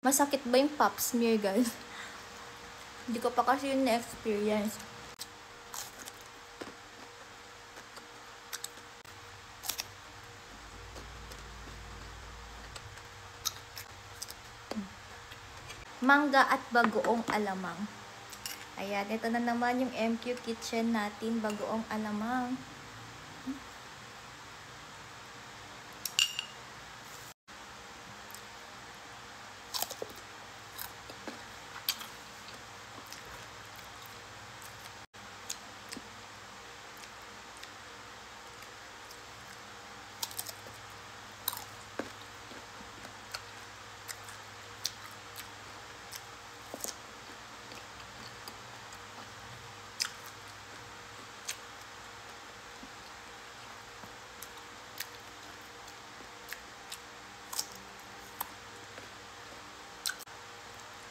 Masakit ba yung pap smear, guys? Hindi ko pa kasi yun na-experience. Mangga at bagoong alamang. Ayan, ito na naman yung MQ Kitchen natin, bagoong alamang.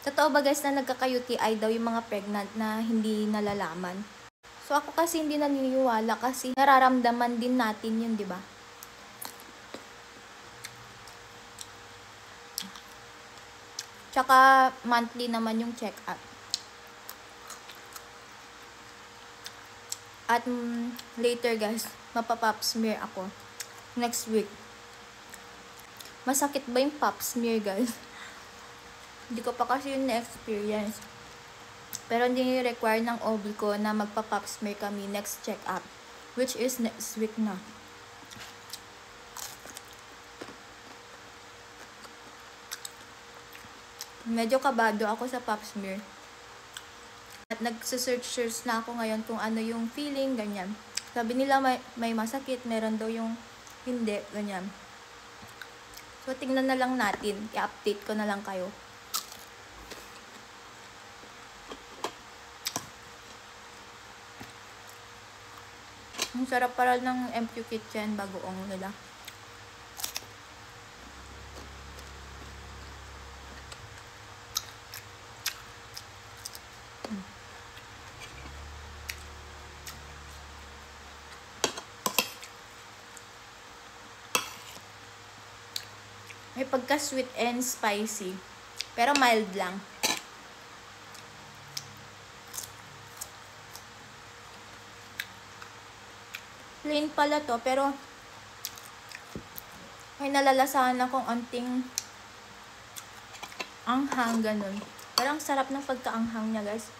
Totoo ba guys na nagkaka-UTI daw yung mga pregnant na hindi nalalaman? So ako kasi hindi naniniwala kasi nararamdaman din natin yun, di ba? Tsaka monthly naman yung check-up. At later guys, mapapap smear ako next week. Masakit ba yung pap smear, guys? Hindi ko pa kasi yun na-experience. Pero hindi require ng OB ko na magpa-pap smear kami next check-up, which is next week na. Medyo kabado ako sa pap smear. At nagsusearch na ako ngayon kung ano yung feeling, ganyan. Sabi nila may masakit, meron daw yung hindi, ganyan. So, tingnan na lang natin. I-update ko na lang kayo. Ang sarap para ng MQ Kitchen, bagoong nila. May pagka-sweet and spicy. Pero mild lang. Plain pala to, pero may nalalasahan akong anting anghang, ganun. Pero ang sarap ng pagkaanghang niya, guys.